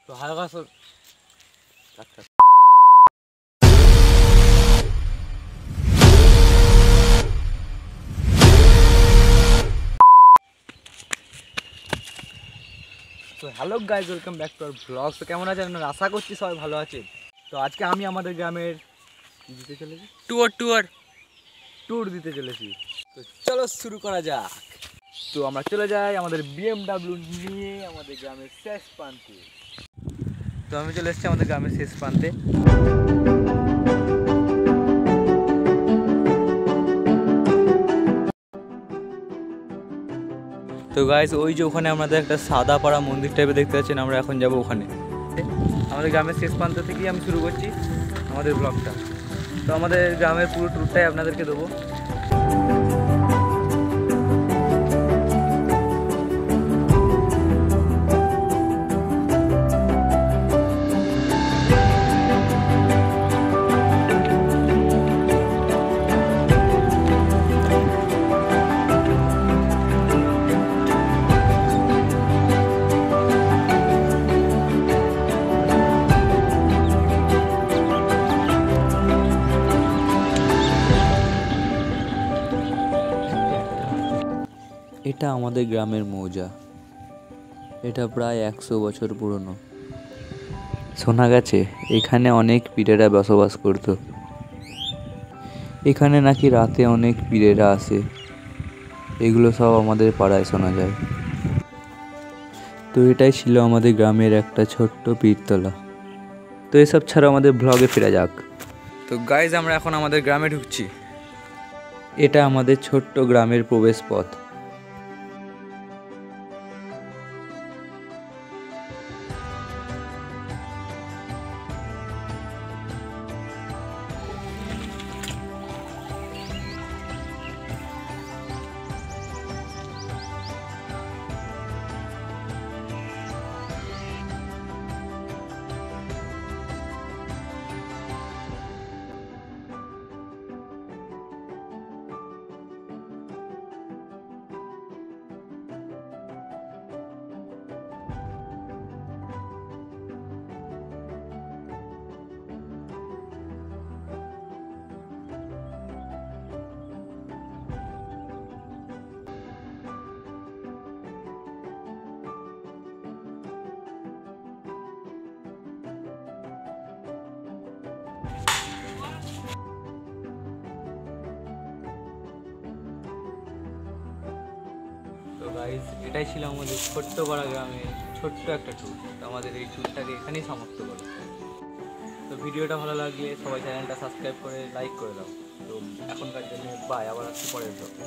তো হালকা তো hello guys, welcome back to our blog. তো কেমন আছেন? আশা করছি সবাই ভালো আছে। তো আজকে আমি আমাদের গ্রামের দিতে চলেছি ট্যুর দিতে চলেছি। তো চলো শুরু করা যাক। তো আমরা চলে যাই আমাদের BMW নিয়ে আমাদের গ্রামের শেষ প্রান্তে। তো আমি চলে এসেছি আমাদের গ্রামের শেষ প্রান্তে। তো গাইজ, ওই যে ওখানে আমাদের একটা সাদা পাড়া মন্দির টাইপের দেখতে পাচ্ছেন, আমরা এখন যাব ওখানে। আমাদের গ্রামের শেষ প্রান্ত থেকেই আমি শুরু করছি আমাদের ব্লগটা। তো আমাদের গ্রামের পুরো ট্যুরটাই আপনাদেরকে দেবো। এটা আমাদের গ্রামের মৌজা। এটা প্রায় 100 বছর পুরনো। শোনা গেছে এখানে অনেক পীরেরা বসবাস করত। এখানে নাকি রাতে অনেক পীরেরা আসে। এগুলো সব আমাদের পাড়ায় শোনা যায়। তো এটাই ছিল আমাদের গ্রামের একটা ছোট্ট পীরতলা। তো এসব ছাড়া আমাদের ব্লগে ফেরা যাক। তো গাইজ, আমরা এখন আমাদের গ্রামে ঢুকছি। এটা আমাদের ছোট্ট গ্রামের প্রবেশ পথ। তো গাইজ, এটাই ছিল আমাদের ছোট্ট পাড়া গ্রামে ছোট্ট একটা ট্যুর। আমাদের এই ট্যুরটাকে এখানেই সমাপ্ত করো। তো ভিডিওটা ভালো লাগলে সবাই চ্যানেলটা সাবস্ক্রাইব করে লাইক করে দাও। তো এখনকার জন্য বাই, আবার আসছি পরের ব্লগে।